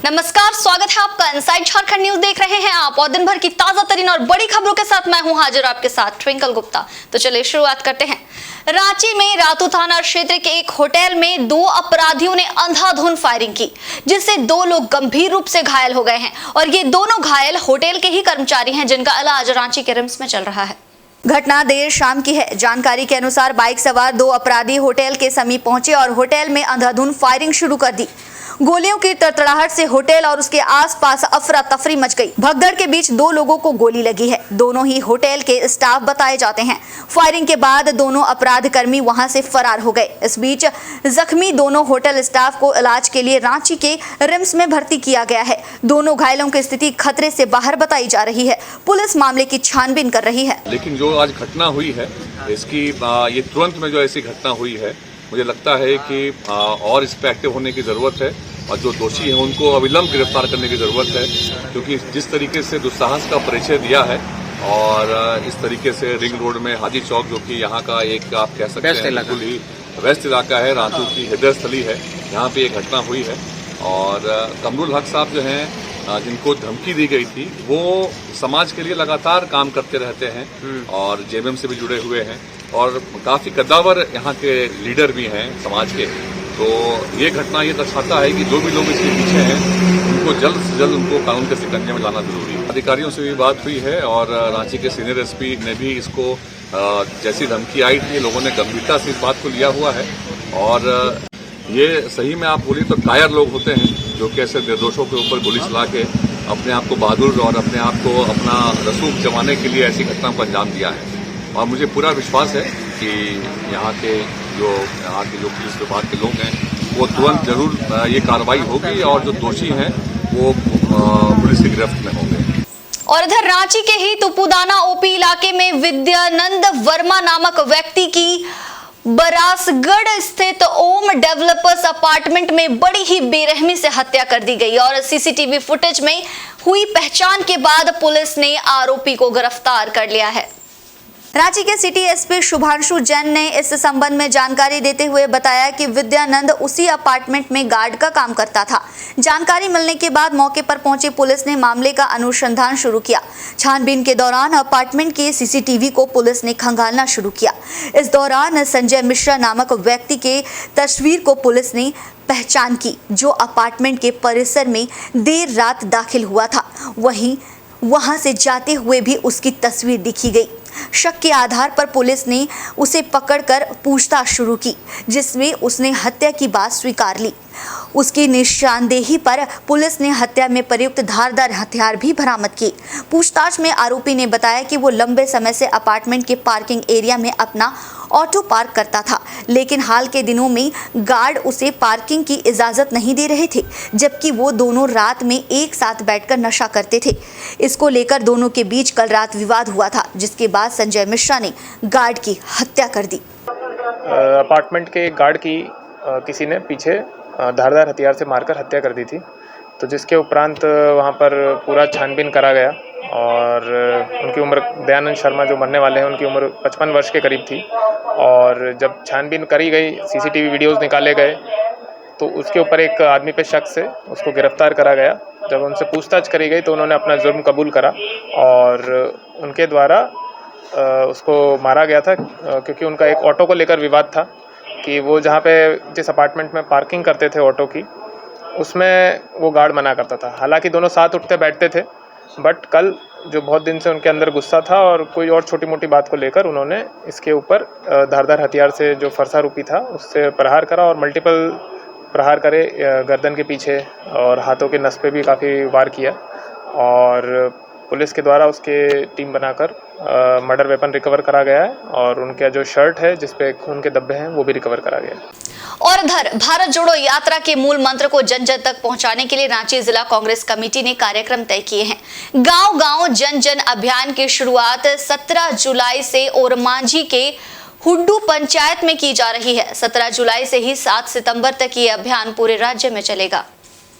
नमस्कार, स्वागत है आपका इनसाइड झारखंड न्यूज देख रहे हैं आप और दिन भर की ताजा तरीन और बड़ी खबरों के साथ मैं हूं हाजिर आपके साथ ट्विंकल गुप्ता। तो चलिए शुरुआत करते हैं। रांची में रातू थाना क्षेत्र के एक होटल में दो अपराधियों ने अंधाधुंध फायरिंग की, जिससे दो लोग गंभीर रूप से घायल हो गए हैं और ये दोनों घायल होटल के ही कर्मचारी हैं, जिनका इलाज रांची के रिम्स में चल रहा है। घटना देर शाम की है। जानकारी के अनुसार बाइक सवार दो अपराधी होटल के समीप पहुंचे और होटल में अंधाधुंध फायरिंग शुरू कर दी। गोलियों की तड़तड़ाहट से होटल और उसके आसपास अफरा तफरी मच गई। भगदड़ के बीच दो लोगों को गोली लगी है। दोनों ही होटल के स्टाफ बताए जाते हैं। फायरिंग के बाद दोनों अपराध कर्मी वहां से फरार हो गए। इस बीच जख्मी दोनों होटल स्टाफ को इलाज के लिए रांची के रिम्स में भर्ती किया गया है। दोनों घायलों की स्थिति खतरे से बाहर बताई जा रही है। पुलिस मामले की छानबीन कर रही है। लेकिन जो आज घटना हुई है इसकी ये तुरंत में जो ऐसी घटना हुई है, मुझे लगता है कि और इस पर एक्टिव होने की ज़रूरत है और जो दोषी हैं उनको अविलंब गिरफ्तार करने की ज़रूरत है, क्योंकि जिस तरीके से दुस्साहस का परिचय दिया है और इस तरीके से रिंग रोड में हाजी चौक, जो कि यहाँ का एक आप कह सकते हैं बिल्कुल ही व्यस्त इलाका है, रांची की हृदय स्थली है, यहाँ पे एक घटना हुई है। और कमरुल हक साहब जो हैं, जिनको धमकी दी गई थी, वो समाज के लिए लगातार काम करते रहते हैं और जेएमएम से भी जुड़े हुए हैं और काफ़ी कद्दावर यहाँ के लीडर भी हैं समाज के। तो ये घटना ये दर्शाता है कि जो भी लोग इसके पीछे हैं उनको जल्द से जल्द उनको कानून के शिकंजे में लाना जरूरी है। अधिकारियों से भी बात हुई है और रांची के सीनियर एसपी ने भी इसको जैसी धमकी आई थी, लोगों ने गंभीरता से इस बात को लिया हुआ है। और ये सही में आप बोली तो कायर लोग होते हैं जो कि ऐसे निर्दोषों के ऊपर गोली चला के अपने आप को बहादुर और अपने आप को अपना रसूख जमाने के लिए ऐसी घटना को अंजाम दिया है। और मुझे पूरा विश्वास है कि यहाँ के जो पुलिस विभाग के लोग हैं वो तुरंत जरूर ये कार्रवाई होगी और जो दोषी हैं वो पुलिस की गिरफ्त में होंगे। और इधर रांची के ही तुपुदाना ओपी इलाके में विद्यानंद वर्मा नामक व्यक्ति की बरासगढ़ स्थित ओम डेवलपर्स अपार्टमेंट में बड़ी ही बेरहमी से हत्या कर दी गई और सीसीटीवी फुटेज में हुई पहचान के बाद पुलिस ने आरोपी को गिरफ्तार कर लिया है। रांची के सिटी एसपी शुभांशु जैन ने इस संबंध में जानकारी देते हुए बताया कि विद्यानंद उसी अपार्टमेंट में गार्ड का काम करता था। जानकारी मिलने के बाद मौके पर पहुंची पुलिस ने मामले का अनुसंधान शुरू किया। छानबीन के दौरान अपार्टमेंट के सीसीटीवी को पुलिस ने खंगालना शुरू किया। इस दौरान संजय मिश्रा नामक व्यक्ति के तस्वीर को पुलिस ने पहचान की, जो अपार्टमेंट के परिसर में देर रात दाखिल हुआ था। वहां से जाते हुए भी उसकी तस्वीर दिखी गई। शक के आधार पर पुलिस ने उसे पकड़कर पूछताछ शुरू की, जिसमें उसने हत्या की बात स्वीकार ली। उसकी निशानदेही पर पुलिस ने हत्या में प्रयुक्त धारदार हथियार भी बरामद किए। पूछताछ में आरोपी ने बताया कि वो लंबे समय से अपार्टमेंट के पार्किंग एरिया में अपना ऑटो पार्क करता था, लेकिन हाल के दिनों में गार्ड उसे पार्किंग की इजाजत नहीं दे रहे थे, जबकि वो दोनों रात में एक साथ बैठकर नशा करते थे। इसको लेकर दोनों के बीच कल रात विवाद हुआ था, जिसके बाद संजय मिश्रा ने गार्ड की हत्या कर दी। अपार्टमेंट के गार्ड की किसी ने पीछे धारदार हथियार से मारकर हत्या कर दी थी, तो जिसके उपरांत वहां पर पूरा छानबीन करा गया और उनकी उम्र, दयानंद शर्मा जो मरने वाले हैं, उनकी उम्र 55 वर्ष के करीब थी। और जब छानबीन करी गई, सीसीटीवी वीडियोस निकाले गए, तो उसके ऊपर एक आदमी पे शक से उसको गिरफ्तार करा गया। जब उनसे पूछताछ करी गई तो उन्होंने अपना जुर्म कबूल करा और उनके द्वारा उसको मारा गया था, क्योंकि उनका एक ऑटो को लेकर विवाद था कि वो जहाँ पे जिस अपार्टमेंट में पार्किंग करते थे ऑटो की, उसमें वो गार्ड मना करता था। हालांकि दोनों साथ उठते बैठते थे, बट कल जो बहुत दिन से उनके अंदर गुस्सा था और कोई और छोटी मोटी बात को लेकर उन्होंने इसके ऊपर धारदार हथियार से, जो फरसा रूपी था, उससे प्रहार करा और मल्टीपल प्रहार करे, गर्दन के पीछे और हाथों के नस पे भी काफ़ी वार किया। और पुलिस के द्वारा उसके टीम बनाकर मर्डर वेपन रिकवर करा गया है और उनका जो शर्ट है जिसपे खून के धब्बे हैं वो भी रिकवर करा गया है। और इधर भारत जोड़ो यात्रा के मूल मंत्र को जन जन तक पहुंचाने के लिए रांची जिला कांग्रेस कमेटी ने कार्यक्रम तय किए हैं। गांव गांव जन जन अभियान की शुरुआत 17 जुलाई से ओरमांझी के हुड्डू पंचायत में की जा रही है। 17 जुलाई से ही 7 सितंबर तक ये अभियान पूरे राज्य में चलेगा।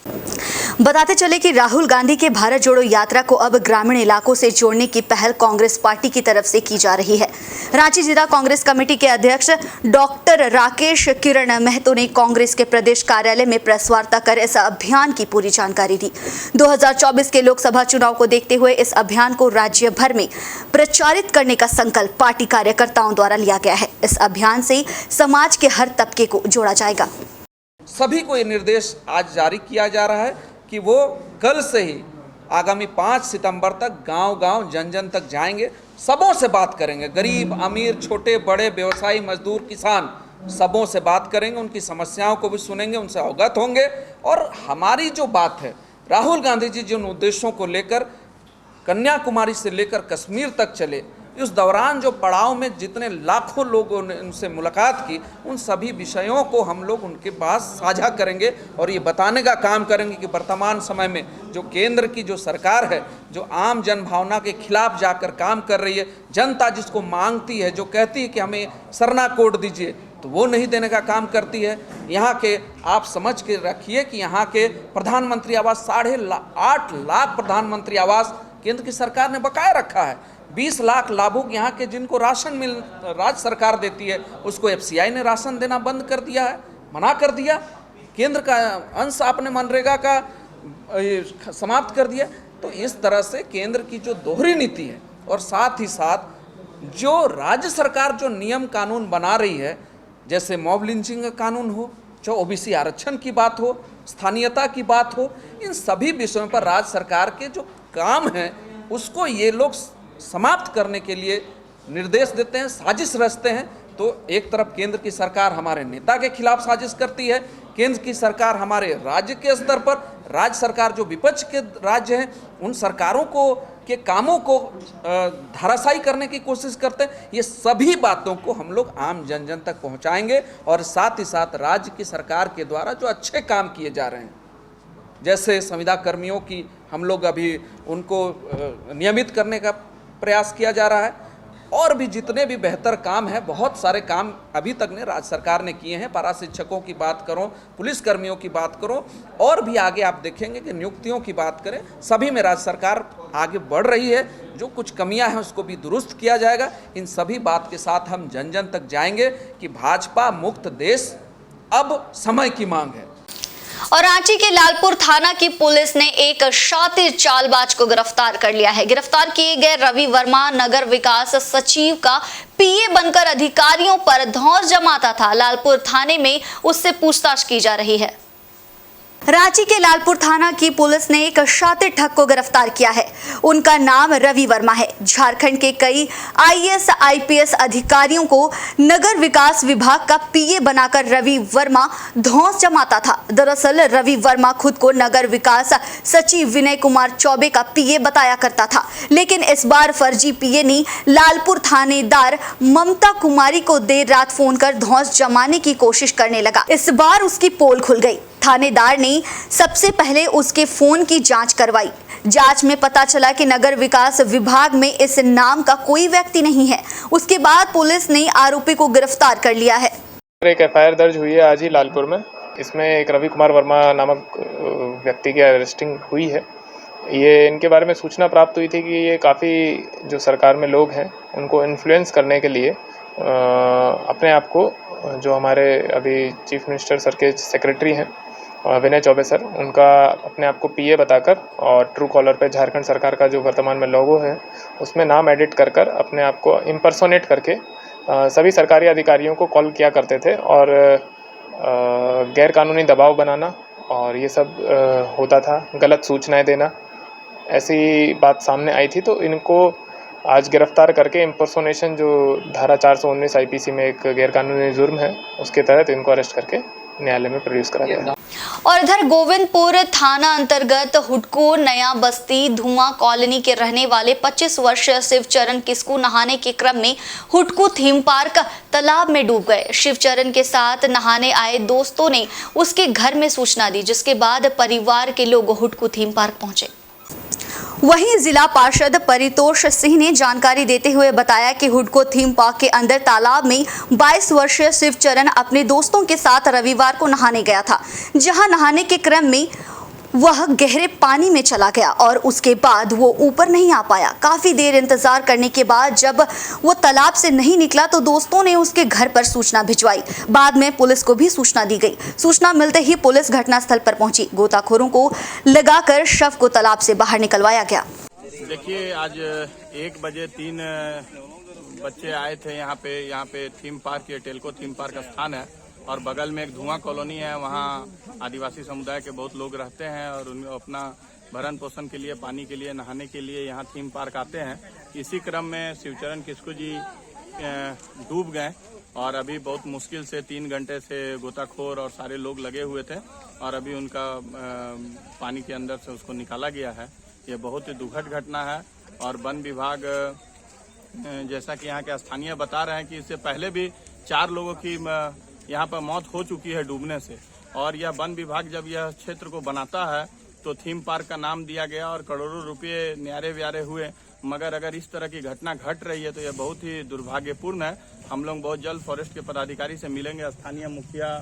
बताते चले कि राहुल गांधी के भारत जोड़ो यात्रा को अब ग्रामीण इलाकों से जोड़ने की पहल कांग्रेस पार्टी की तरफ से की जा रही है। रांची जिला कांग्रेस कमेटी के अध्यक्ष डॉक्टर राकेश किरण महतो ने कांग्रेस के प्रदेश कार्यालय में प्रेस वार्ता कर इस अभियान की पूरी जानकारी दी। 2024 के लोकसभा चुनाव को देखते हुए इस अभियान को राज्य भर में प्रचारित करने का संकल्प पार्टी कार्यकर्ताओं द्वारा लिया गया है। इस अभियान से समाज के हर तबके को जोड़ा जाएगा। सभी को ये निर्देश आज जारी किया जा रहा है कि वो कल से ही आगामी 5 सितंबर तक गांव-गांव जन-जन तक जाएंगे, सबों से बात करेंगे, गरीब अमीर छोटे बड़े व्यवसायी मजदूर किसान सबों से बात करेंगे, उनकी समस्याओं को भी सुनेंगे, उनसे अवगत होंगे। और हमारी जो बात है, राहुल गांधी जी जिन उद्देश्यों को लेकर कन्याकुमारी से लेकर कश्मीर तक चले, इस दौरान जो पड़ाव में जितने लाखों लोगों ने उनसे मुलाकात की, उन सभी विषयों को हम लोग उनके पास साझा करेंगे और ये बताने का काम करेंगे कि वर्तमान समय में जो केंद्र की जो सरकार है, जो आम जन भावना के खिलाफ जाकर काम कर रही है, जनता जिसको मांगती है, जो कहती है कि हमें सरना कोड दीजिए, तो वो नहीं देने का काम करती है। यहाँ के आप समझ के रखिए कि यहाँ के प्रधानमंत्री आवास 8.5 लाख प्रधानमंत्री आवास केंद्र की सरकार ने बकाया रखा है। 20 लाख लाभुक यहाँ के जिनको राशन राज्य सरकार देती है, उसको FCI ने राशन देना बंद कर दिया है, मना कर दिया। केंद्र का अंश आपने मनरेगा का समाप्त कर दिया। तो इस तरह से केंद्र की जो दोहरी नीति है और साथ ही साथ जो राज्य सरकार जो नियम कानून बना रही है, जैसे मॉब लिंचिंग का कानून हो, जो OBC आरक्षण की बात हो, स्थानीयता की बात हो, इन सभी विषयों पर राज्य सरकार के जो काम हैं उसको ये लोग समाप्त करने के लिए निर्देश देते हैं, साजिश रचते हैं। तो एक तरफ केंद्र की सरकार हमारे नेता के खिलाफ साजिश करती है, केंद्र की सरकार हमारे राज्य के स्तर पर, राज्य सरकार जो विपक्ष के राज्य हैं उन सरकारों को के कामों को धराशायी करने की कोशिश करते हैं। ये सभी बातों को हम लोग आम जन जन तक पहुंचाएंगे और साथ ही साथ राज्य की सरकार के द्वारा जो अच्छे काम किए जा रहे हैं, जैसे संविदा कर्मियों की हम लोग अभी उनको नियमित करने का प्रयास किया जा रहा है, और भी जितने भी बेहतर काम है, बहुत सारे काम अभी तक ने राज्य सरकार ने किए हैं। पारा शिक्षकों की बात करो, पुलिस कर्मियों की बात करो, और भी आगे आप देखेंगे कि नियुक्तियों की बात करें, सभी में राज्य सरकार आगे बढ़ रही है। जो कुछ कमियां हैं उसको भी दुरुस्त किया जाएगा। इन सभी बात के साथ हम जन जन तक जाएंगे कि भाजपा मुक्त देश अब समय की मांग है। और रांची के लालपुर थाना की पुलिस ने एक शातिर चालबाज को गिरफ्तार कर लिया है। गिरफ्तार किए गए रवि वर्मा नगर विकास सचिव का PA बनकर अधिकारियों पर धौंस जमाता था। लालपुर थाने में उससे पूछताछ की जा रही है। रांची के लालपुर थाना की पुलिस ने एक शातिर ठग को गिरफ्तार किया है। उनका नाम रवि वर्मा है। झारखंड के कई IAS IPS अधिकारियों को नगर विकास विभाग का PA बनाकर रवि वर्मा धौंस जमाता था। दरअसल रवि वर्मा खुद को नगर विकास सचिव विनय कुमार चौबे का PA बताया करता था, लेकिन इस बार फर्जी PA ने लालपुर थानेदार ममता कुमारी को देर रात फोन कर धौंस जमाने की कोशिश करने लगा। इस बार उसकी पोल खुल गई। थानेदार ने सबसे पहले उसके फोन की जांच करवाई। जांच में पता चला कि नगर विकास विभाग में इस नाम का कोई व्यक्ति नहीं है। उसके बाद पुलिस ने आरोपी को गिरफ्तार कर लिया है। एक FIR दर्ज हुई है आज ही लालपुर में। इसमें एक रवि कुमार वर्मा नामक व्यक्ति की अरेस्टिंग हुई है। ये इनके बारे में सूचना प्राप्त हुई थी कि ये काफ़ी जो सरकार में लोग हैं उनको इन्फ्लुएंस करने के लिए अपने आप को, जो हमारे अभी चीफ मिनिस्टर सर के सेक्रेटरी हैं विनय चौबे सर, उनका अपने आप को PA बताकर और ट्रू कॉलर पे झारखंड सरकार का जो वर्तमान में लोगो है उसमें नाम एडिट कर अपने आप को इम्पर्सोनेट करके सभी सरकारी अधिकारियों को कॉल किया करते थे और गैर कानूनी दबाव बनाना और ये सब होता था, गलत सूचनाएं देना, ऐसी बात सामने आई थी। तो इनको आज गिरफ्तार करके इम्पर्सोनेशन, जो धारा 419 IPC में एक गैर कानूनी जुर्म है, उसके तहत इनको अरेस्ट करके न्यायालय में प्रोड्यूस करा गया। और इधर गोविंदपुर थाना अंतर्गत हुडको नया बस्ती धुआं कॉलोनी के रहने वाले 25 वर्षीय शिवचरण किस्कू नहाने के क्रम में हुडको थीम पार्क तालाब में डूब गए। शिवचरण के साथ नहाने आए दोस्तों ने उसके घर में सूचना दी, जिसके बाद परिवार के लोग हुडको थीम पार्क पहुंचे। वहीं जिला पार्षद परितोष सिंह ने जानकारी देते हुए बताया कि हुडको थीम पार्क के अंदर तालाब में 22 वर्षीय शिवचरण अपने दोस्तों के साथ रविवार को नहाने गया था, जहां नहाने के क्रम में वह गहरे पानी में चला गया और उसके बाद वो ऊपर नहीं आ पाया। काफी देर इंतजार करने के बाद जब वो तालाब से नहीं निकला तो दोस्तों ने उसके घर पर सूचना भिजवाई। बाद में पुलिस को भी सूचना दी गई। सूचना मिलते ही पुलिस घटनास्थल पर पहुंची। गोताखोरों को लगाकर शव को तालाब से बाहर निकलवाया गया। देखिए, आज 1 बजे 3 बच्चे आए थे यहाँ पे थीम पार्क, ये टेल्को थीम पार्क स्थान है और बगल में एक धुआं कॉलोनी है। वहाँ आदिवासी समुदाय के बहुत लोग रहते हैं और उन अपना भरण पोषण के लिए, पानी के लिए, नहाने के लिए यहाँ थीम पार्क आते हैं। इसी क्रम में शिवचरण किस्कू जी डूब गए और अभी बहुत मुश्किल से 3 घंटे से गोताखोर और सारे लोग लगे हुए थे और अभी उनका पानी के अंदर से उसको निकाला गया है। ये बहुत ही दुखद घटना है और वन विभाग, जैसा कि यहाँ के स्थानीय बता रहे हैं कि इससे पहले भी 4 लोगों की यहाँ पर मौत हो चुकी है डूबने से। और यह वन विभाग जब यह क्षेत्र को बनाता है तो थीम पार्क का नाम दिया गया और करोड़ों रुपये न्यारे व्यारे हुए, मगर अगर इस तरह की घटना घट रही है तो यह बहुत ही दुर्भाग्यपूर्ण है। हम लोग बहुत जल्द फॉरेस्ट के पदाधिकारी से मिलेंगे। स्थानीय मुखिया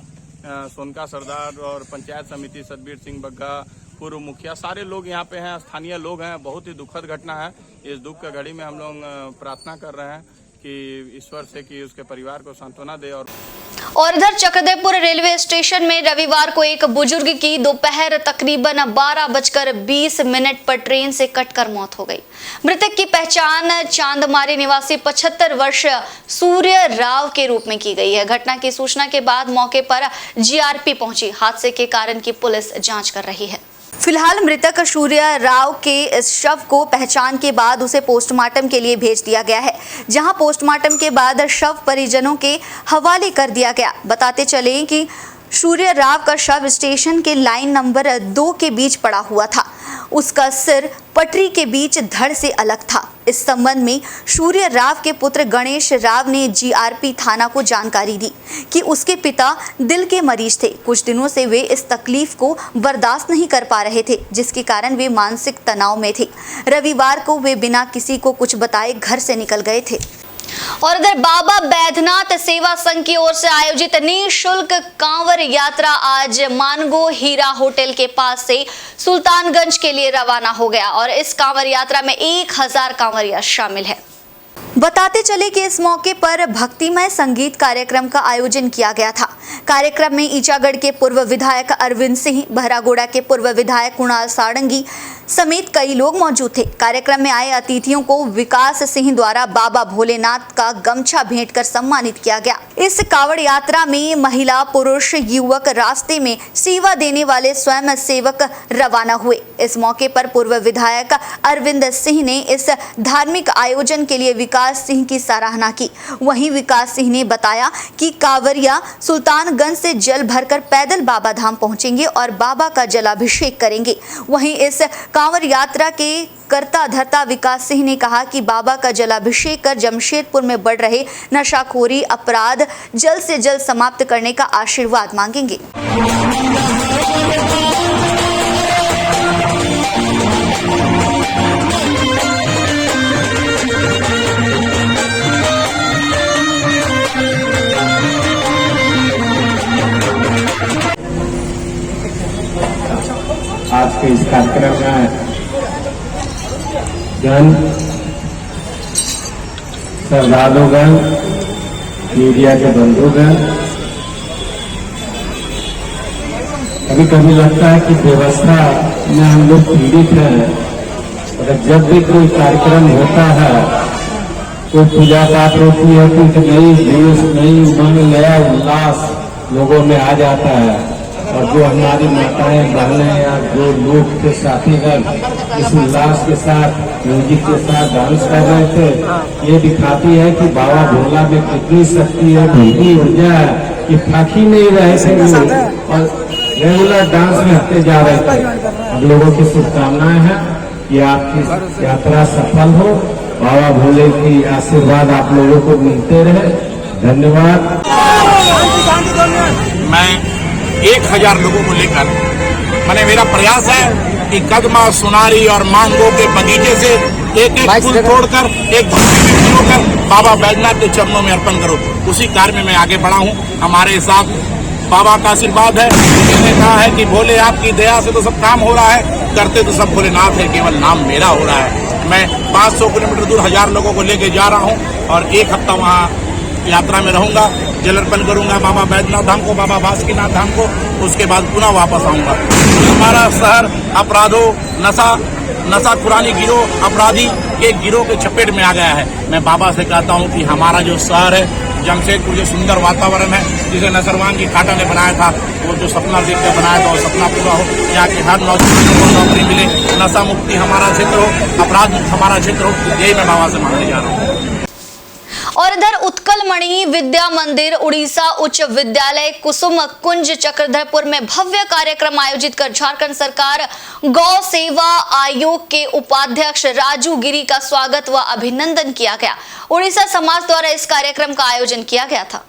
सोनका सरदार और पंचायत समिति सतबीर सिंह बग्गा, पूर्व मुखिया, सारे लोग यहाँ पे हैं, स्थानीय लोग हैं। बहुत ही दुखद घटना है। इस दुख की घड़ी में हम लोग प्रार्थना कर रहे हैं कि ईश्वर से कि उसके परिवार को सांत्वना दे। और इधर चक्रधरपुर रेलवे स्टेशन में रविवार को एक बुजुर्ग की दोपहर तकरीबन 12:20 पर ट्रेन से कटकर मौत हो गई। मृतक की पहचान चांदमारी निवासी 75 वर्ष सूर्य राव के रूप में की गई है। घटना की सूचना के बाद मौके पर जीआरपी पहुंची। हादसे के कारण की पुलिस जांच कर रही है। फिलहाल मृतक सूर्य राव के इस शव को पहचान के बाद उसे पोस्टमार्टम के लिए भेज दिया गया है, जहां पोस्टमार्टम के बाद शव परिजनों के हवाले कर दिया गया। बताते चले कि सूर्य राव का शव स्टेशन के लाइन नंबर 2 के बीच पड़ा हुआ था। उसका सिर पटरी के बीच धड़ से अलग था। इस संबंध में सूर्य राव के पुत्र गणेश राव ने जीआरपी थाना को जानकारी दी कि उसके पिता दिल के मरीज थे। कुछ दिनों से वे इस तकलीफ को बर्दाश्त नहीं कर पा रहे थे, जिसके कारण वे मानसिक तनाव में थे। रविवार को वे बिना किसी को कुछ बताए घर से निकल गए थे। और इधर बाबा बैद्यनाथ सेवा संघ की ओर से आयोजित निःशुल्क कांवर यात्रा आज मानगो हीरा होटल के पास से सुल्तानगंज के लिए रवाना हो गया और इस कांवर यात्रा में 1000 कांवरिया शामिल है। बताते चले कि इस मौके पर भक्तिमय संगीत कार्यक्रम का आयोजन किया गया था। कार्यक्रम में ईचागढ़ के पूर्व विधायक अरविंद सिंह, बहरागोड़ा के पूर्व विधायक कुणाल सारंगी समेत कई लोग मौजूद थे। कार्यक्रम में आए अतिथियों को विकास सिंह द्वारा बाबा भोलेनाथ का गमछा भेंट कर सम्मानित किया गया। इस कांवड़ यात्रा में महिला, पुरुष, युवक, रास्ते में सेवा देने वाले स्वयं सेवक रवाना हुए। इस मौके पर पूर्व विधायक अरविंद सिंह ने इस धार्मिक आयोजन के लिए विकास सिंह की सराहना की। वहीं विकास सिंह ने बताया कि कांवरिया सुल्तानगंज से जल भरकर पैदल बाबा धाम पहुंचेंगे और बाबा का जलाभिषेक करेंगे। वहीं इस कांवर यात्रा के करता धरता विकास सिंह ने कहा कि बाबा का जलाभिषेक कर जमशेदपुर में बढ़ रहे नशाखोरी अपराध जल्द से जल्द समाप्त करने का आशीर्वाद मांगेंगे। आज के इस कार्यक्रम में जन श्रद्धालुगण, मीडिया के बंधुगण, कभी कभी लगता है कि व्यवस्था में हम लोग पीड़ित हैं। और जब भी कोई कार्यक्रम होता है, कोई पूजा पाठ होती है, कुछ नई जोश, नई उमंग, नया उल्लास लोगों में आ जाता है। और जो हमारी माताएं, बहनें या जो लोग थे, साथीगण इस उल्लास के साथ, म्यूजिक के साथ डांस कर रहे थे, ये दिखाती है कि बाबा भोला में कितनी शक्ति है, कितनी ऊर्जा है कि थक ही नहीं रहे थे लोग और रेगुलर डांस में हटते जा रहे थे। हम लोगों की शुभकामनाएं हैं कि आपकी यात्रा सफल हो, बाबा भोले की आशीर्वाद आप लोगों को मिलते रहे। धन्यवाद। मैं 1000 लोगों को लेकर मेरा प्रयास है कि कदमा, सुनारी और मांगो के बगीचे से एक फूल तोड़कर, एक होकर बाबा बैद्यनाथ के चरणों में अर्पण करो। उसी कार्य में मैं आगे बढ़ा हूँ। हमारे साथ बाबा का आशीर्वाद है। मैंने कहा है कि भोले आपकी दया से तो सब काम हो रहा है, करते तो सब भोलेनाथ है, केवल नाम मेरा हो रहा है। मैं 500 किलोमीटर दूर 1000 लोगों को लेके जा रहा हूँ और 1 हफ्ता वहाँ यात्रा में रहूंगा, जल अर्पण करूंगा बाबा बैद्यनाथ धाम को, बाबा बासुकीनाथ धाम को, उसके बाद पुनः वापस आऊंगा। हमारा शहर अपराधों, नशा खुरानी गिरोह, अपराधी के गिरोह के चपेट में आ गया है। मैं बाबा से कहता हूं कि हमारा जो शहर है जमशेदपुर, जो सुंदर वातावरण है जिसे नसरवान की काटा ने बनाया था, वो जो सपना देख कर बनाया था वो सपना पूरा हो, यहाँ के हर नौजवान को नौकरी मिले, नशा मुक्ति हमारा क्षेत्र हो, अपराध मुक्त हमारा क्षेत्र हो, यही मैं बाबा से मांगने जा रहा हूँ। और इधर उत्कलमणि विद्या मंदिर उड़ीसा उच्च विद्यालय कुसुम कुंज चक्रधरपुर में भव्य कार्यक्रम आयोजित कर झारखंड सरकार गौ सेवा आयोग के उपाध्यक्ष राजू गिरी का स्वागत व अभिनंदन किया गया। उड़ीसा समाज द्वारा इस कार्यक्रम का आयोजन किया गया था।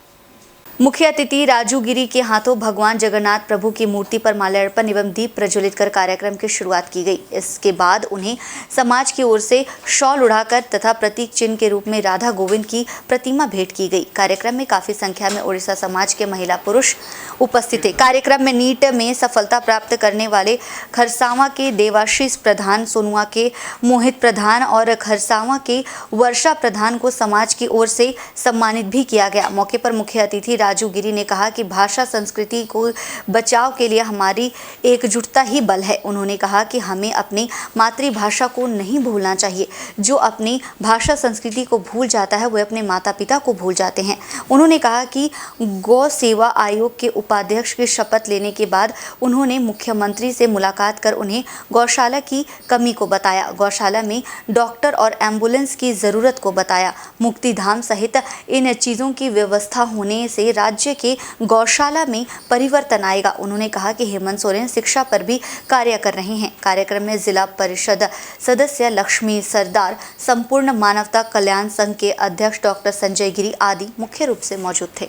मुख्य अतिथि राजू गिरी के हाथों भगवान जगन्नाथ प्रभु की मूर्ति पर माल्यार्पण एवं दीप प्रज्वलित कर कार्यक्रम की शुरुआत की गई। इसके बाद उन्हें समाज की ओर से शॉल उड़ाकर तथा प्रतीक चिन्ह के रूप में राधा गोविंद की प्रतिमा भेंट की गई। कार्यक्रम में काफी संख्या में उड़ीसा समाज के महिला पुरुष उपस्थित थे। कार्यक्रम में नीट में सफलता प्राप्त करने वाले खरसावां के देवाशीष प्रधान, सोनुआ के मोहित प्रधान और खरसावां के वर्षा प्रधान को समाज की ओर से सम्मानित भी किया गया। मौके पर मुख्य अतिथि राजू गिरी ने कहा कि भाषा संस्कृति को बचाव के लिए हमारी एकजुटता ही बल है। उन्होंने कहा कि हमें अपनी मातृभाषा को नहीं भूलना चाहिए। जो अपनी भाषा संस्कृति को भूल जाता है वह अपने माता पिता को भूल जाते हैं। उन्होंने कहा कि गौ सेवा आयोग के उपाध्यक्ष की शपथ लेने के बाद उन्होंने मुख्यमंत्री से मुलाकात कर उन्हें गौशाला की कमी को बताया, गौशाला में डॉक्टर और एम्बुलेंस की ज़रूरत को बताया। मुक्तिधाम सहित इन चीज़ों की व्यवस्था होने से राज्य के गौशाला में परिवर्तन आएगा। उन्होंने कहा कि हेमंत सोरेन शिक्षा पर भी कार्य कर रहे हैं। कार्यक्रम में जिला परिषद सदस्य लक्ष्मी सरदार, संपूर्ण मानवता कल्याण संघ के अध्यक्ष डॉक्टर संजय गिरी आदि मुख्य रूप से मौजूद थे।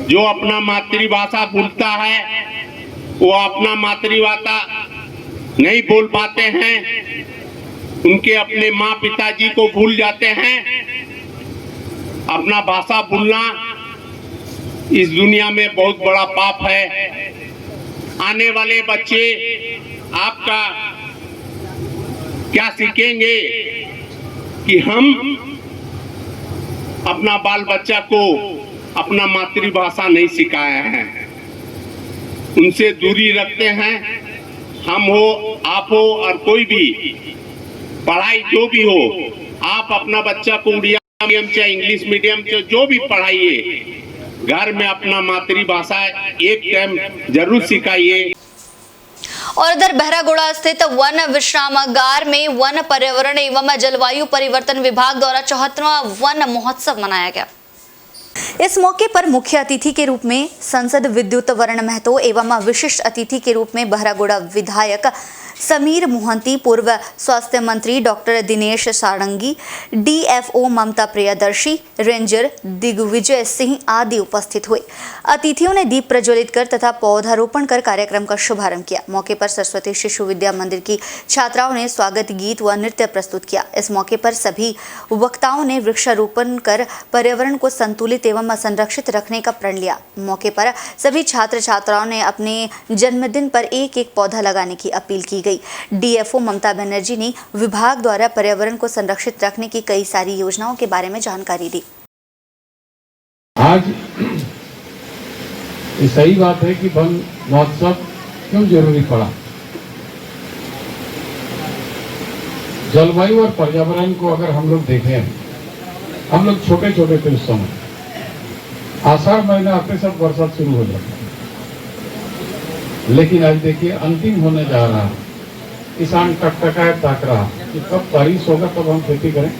जो अपना मातृभाषा भूलता है वो अपना मातृभाषा नहीं बोल पाते हैं, उनके अपने माँ पिताजी को भूल जाते हैं। अपना भाषा भूलना इस दुनिया में बहुत बड़ा पाप है। आने वाले बच्चे आपका क्या सीखेंगे कि हम अपना बाल बच्चा को अपना मातृभाषा नहीं सिखाया है, उनसे दूरी रखते हैं। हम हो, आप हो और कोई भी, पढ़ाई जो भी हो, आप अपना बच्चा को उड़िया मीडियम चाहे इंग्लिश मीडियम चाहे जो भी पढ़ाइए, घर में अपना मातृभाषा एक टाइम जरूर सिखाइए। और इधर बहरागोड़ा स्थित वन विश्रामागार में वन पर्यावरण एवं जलवायु परिवर्तन विभाग द्वारा 74वां वन महोत्सव मनाया गया। इस मौके पर मुख्य अतिथि के रूप में सांसद विद्युत वर्ण महतो एवं विशिष्ट अतिथि के रूप में बहरागोड़ा विधायक समीर मोहंती, पूर्व स्वास्थ्य मंत्री डॉक्टर दिनेश सारंगी, डीएफओ ममता प्रियदर्शी, रेंजर दिग्विजय सिंह आदि उपस्थित हुए। अतिथियों ने दीप प्रज्वलित कर तथा पौधारोपण कर कार्यक्रम का शुभारंभ किया। मौके पर सरस्वती शिशु विद्या मंदिर की छात्राओं ने स्वागत गीत व नृत्य प्रस्तुत किया। इस मौके पर सभी वक्ताओं ने वृक्षारोपण कर पर्यावरण को संतुलित एवं संरक्षित रखने का प्रण लिया। मौके पर सभी छात्र छात्राओं ने अपने जन्मदिन पर एक एक पौधा लगाने की अपील की गई। डीएफओ ममता बनर्जी ने विभाग द्वारा पर्यावरण को संरक्षित रखने की कई सारी योजनाओं के बारे में जानकारी दी। आज ये सही बात है कि वन महोत्सव क्यों जरूरी पड़ा। जलवायु और पर्यावरण को अगर हम लोग देखें, हम लोग छोटे छोटे थे उस समय, आषाढ़ महीना आते सब बरसात शुरू हो जाता है, लेकिन आज देखिए अंतिम होने जा रहा है। किसान टकटकाए ताक रहा कि कब बारिश होगा तब हम खेती करें।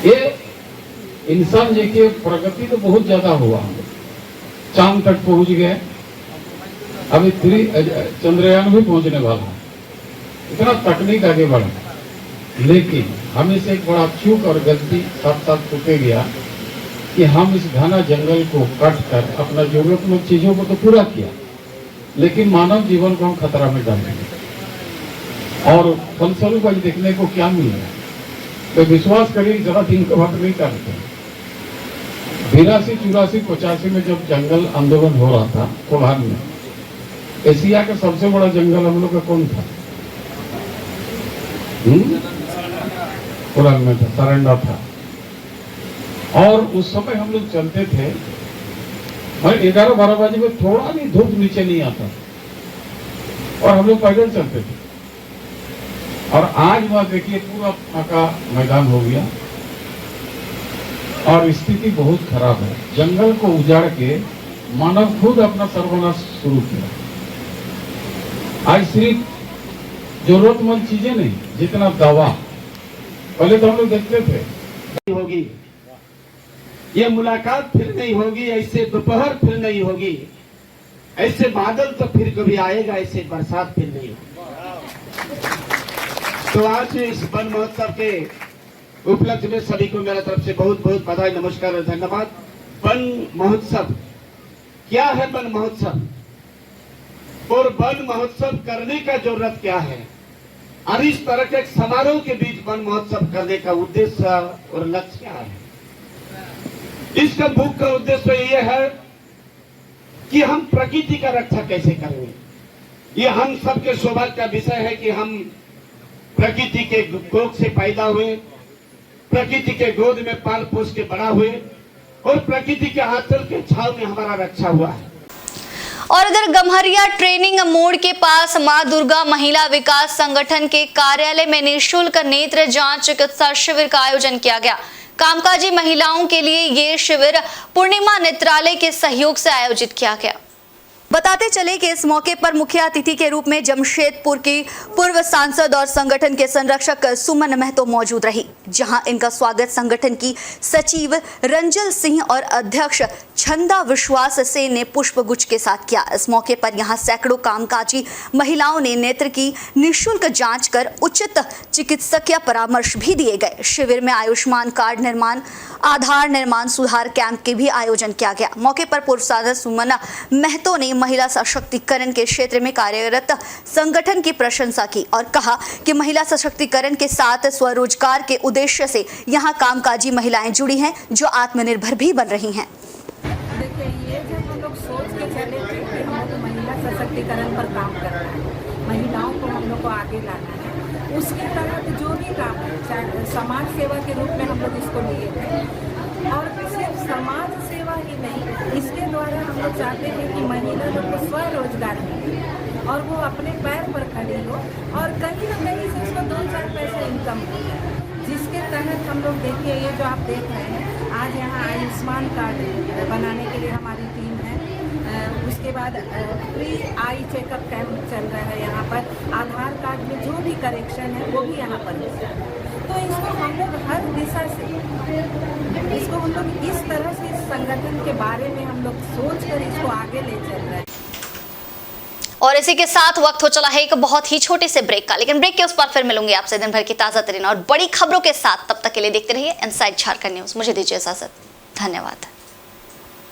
ये इंसान देखिए प्रगति तो बहुत ज्यादा हुआ, चांद तक पहुंच गए, अभी चंद्रयान भी पहुंचने वाला है, इतना तकनीक आगे बढ़ा, लेकिन हमें से एक बड़ा चूक और गलती साथ साथ टूटे गया कि हम इस घना जंगल को काट कर अपना जरूरतमंद चीजों को तो पूरा किया, लेकिन मानव जीवन को हम खतरा में डाल दिए। और फलस्वरूप आज देखने को क्या मिला, तो विश्वास करिए जरा दिन का बात नहीं करते। 82-84-85 में जब जंगल आंदोलन हो रहा था कोल्हान में, एशिया का सबसे बड़ा जंगल हम लोग का कौन था? कोल्हान में था, सरंडा था। और उस समय हम लोग चलते थे, 11-12 बजे में थोड़ा भी धूप नीचे नहीं आता और हम लोग पैदल चलते थे। और आज वह देखिए पूरा फाका मैदान हो गया और स्थिति बहुत खराब है। जंगल को उजाड़ के मानव खुद अपना सर्वनाश शुरू किया। आज सिर्फ जरूरतमंद चीजें नहीं, जितना दवा पहले तो हम लोग देखते थे। होगी ये मुलाकात फिर नहीं होगी, ऐसे दोपहर फिर नहीं होगी, ऐसे बादल तो फिर कभी आएगा, ऐसे बरसात फिर नहीं होगी। तो आज इस वन महोत्सव के उपलक्ष्य में सभी को मेरा तरफ से बहुत बहुत बधाई, नमस्कार और धन्यवाद। वन महोत्सव क्या है? वन महोत्सव और वन महोत्सव करने का जरूरत क्या है और इस तरह के समारोह के बीच वन महोत्सव करने का उद्देश्य और लक्ष्य क्या है? इसका मुख्य उद्देश्य ये है कि हम प्रकृति का रक्षा कैसे करेंगे। ये हम सबके सौभाग्य का विषय है कि हम प्रकृति के कोख से पैदा हुए, प्रकृति के गोद में पाल पोस के बड़ा हुए और प्रकृति के आंचल के छाव में हमारा रक्षा हुआ है। और इधर गम्हरिया ट्रेनिंग मोड़ के पास मां दुर्गा महिला विकास संगठन के कार्यालय में निःशुल्क नेत्र जांच चिकित्सा शिविर का आयोजन किया गया। कामकाजी महिलाओं के लिए ये शिविर पूर्णिमा नेत्रालय के सहयोग से आयोजित किया गया। बताते चले कि इस मौके पर मुख्य अतिथि के रूप में जमशेदपुर की पूर्व सांसद और संगठन के संरक्षक सुमन महतो मौजूद रही, जहां इनका स्वागत संगठन की सचिव रंजल सिंह और अध्यक्ष छंदा विश्वास सेन ने पुष्पगुच्छ के साथ किया। इस मौके पर यहां सैकड़ों कामकाजी महिलाओं ने नेत्र की निःशुल्क जांच कर उचित चिकित्सकीय परामर्श भी दिए गए। शिविर में आयुष्मान कार्ड निर्माण, आधार निर्माण सुधार कैंप के भी आयोजन किया गया। मौके पर पूर्व सांसद सुमन महतो ने महिला सशक्तिकरण के क्षेत्र में कार्यरत संगठन की प्रशंसा की और कहा कि महिला सशक्तिकरण के साथ स्वरोजगार के उद्देश्य से यहां कामकाजी महिलाएं जुड़ी हैं जो आत्मनिर्भर भी बन रही हैं। देखिए, ये जब हम लोग सोच के चले थे कि हम लोग महिला सशक्तिकरण पर काम करना है, महिलाओं को हम लोग को आगे लाना है, उसके तहत जो भी काम है, चाहे समाज सेवा के रूप में हम लोग इसको लिए थे। और सिर्फ समाज सेवा ही नहीं, इसके द्वारा हम लोग चाहते हैं कि महिला लोग को स्वरोजगार मिले और वो अपने पैर पर खड़ी हो और कहीं ना कहीं से उसको 2-4 पैसे इनकम हो जाए, जिसके तहत हम लोग देखिए ये जो आप देख रहे हैं आज यहाँ आयुष्मान कार्ड बनाने के लिए हमारी टीम है। उसके बाद फ्री आई चेकअप कैंप चल रहा है यहाँ पर, आधार कार्ड में जो भी करेक्शन है वो भी यहाँ पर होता है। तो इसको हम लोग हर दिशा से, इसको हम लोग इस तरह से इस संगठन के बारे में हम लोग सोच कर इसको आगे ले चल रहे हैं। और इसी के साथ वक्त हो चला है एक बहुत ही छोटे से ब्रेक का, लेकिन ब्रेक के उस पर फिर मिलूंगी आपसे दिन भर की ताजा तरीन और बड़ी खबरों के साथ। तब तक के लिए देखते रहिए इनसाइड झारखंड न्यूज। मुझे दीजिए इजाजत, धन्यवाद।